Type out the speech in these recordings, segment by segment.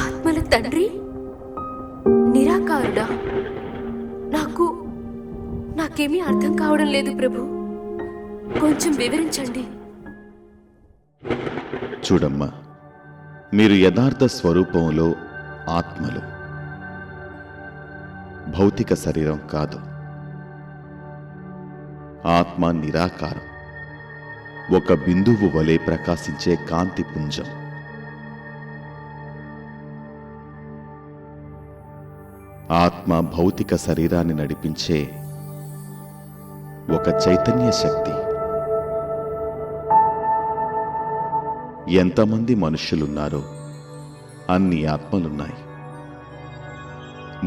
ఆత్మల తండ్రి నిరాకారుడా? నాకేమీ అర్థం కావడం లేదు ప్రభు, కొంచెం వివరించండి. చూడమ్మా, మీరు యథార్థ స్వరూపంలో ఆత్మలు, భౌతిక శరీరం కాదు. ఆత్మ నిరాకారం, ఒక బిందువు వలె ప్రకాశించే కాంతి పుంజం. ఆత్మ భౌతిక శరీరాన్ని నడిపించే ఒక చైతన్య శక్తి. ఎంతమంది మనుష్యులున్నారో అన్ని ఆత్మలున్నాయి.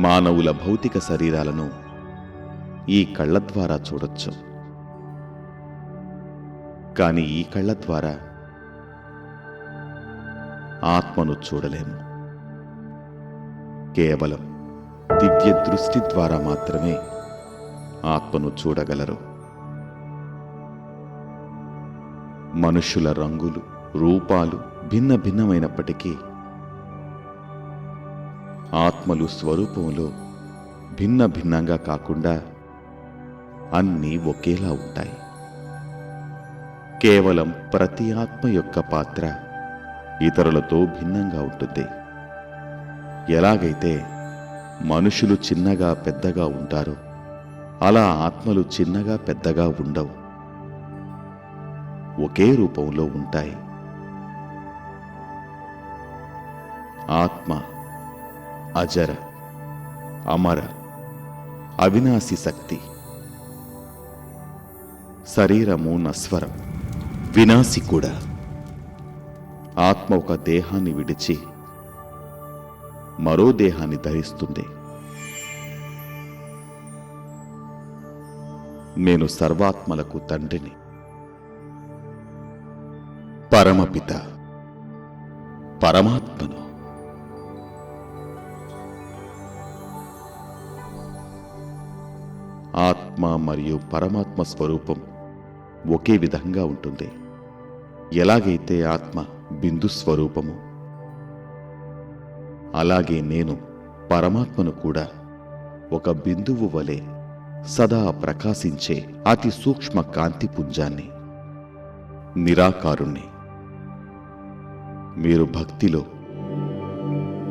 మానవుల భౌతిక శరీరాలను ఈ కళ్ళ ద్వారా చూడొచ్చు, కానీ ఈ కళ్ళ ద్వారా ఆత్మను చూడలేము. కేవలం దివ్య దృష్టి ద్వారా మాత్రమే ఆత్మను చూడగలరు. మనుషుల రంగులు, రూపాలు భిన్న భిన్నమైనప్పటికీ ఆత్మలు స్వరూపంలో భిన్న భిన్నంగా కాకుండా అన్నీ ఒకేలా ఉంటాయి. కేవలం ప్రతి ఆత్మ యొక్క పాత్ర ఇతరులతో భిన్నంగా ఉంటుంది. ఎలాగైతే మనుషులు చిన్నగా పెద్దగా ఉంటారో అలా ఆత్మలు చిన్నగా పెద్దగా ఉండవు, ఒకే రూపంలో ఉంటాయి. ఆత్మ అజర, అమర, అవినాశి శక్తి. శరీరము నశ్వరం, వినాశి కూడా. ఆత్మ ఒక దేహాన్ని విడిచి మరో దేహాన్ని ధరిస్తుంది. నేను సర్వాత్మలకు తండ్రిని, పరమపిత, పరమాత్మను. ఆత్మ మరియు పరమాత్మ స్వరూపం ఒకే విధంగా ఉంటుంది. ఎలాగైతే ఆత్మ బిందు స్వరూపము, అలాగే నేను పరమాత్మను కూడా ఒక బిందువు వలె సదా ప్రకాశించే అతి సూక్ష్మ కాంతి పుంజాన్ని, నిరాకారుణ్ణి. మీరు భక్తిలో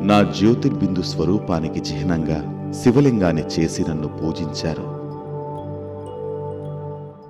నా జ్యోతిర్బిందు స్వరూపానికి చిహ్నంగా శివలింగాన్ని చేసి నన్ను పూజించారు.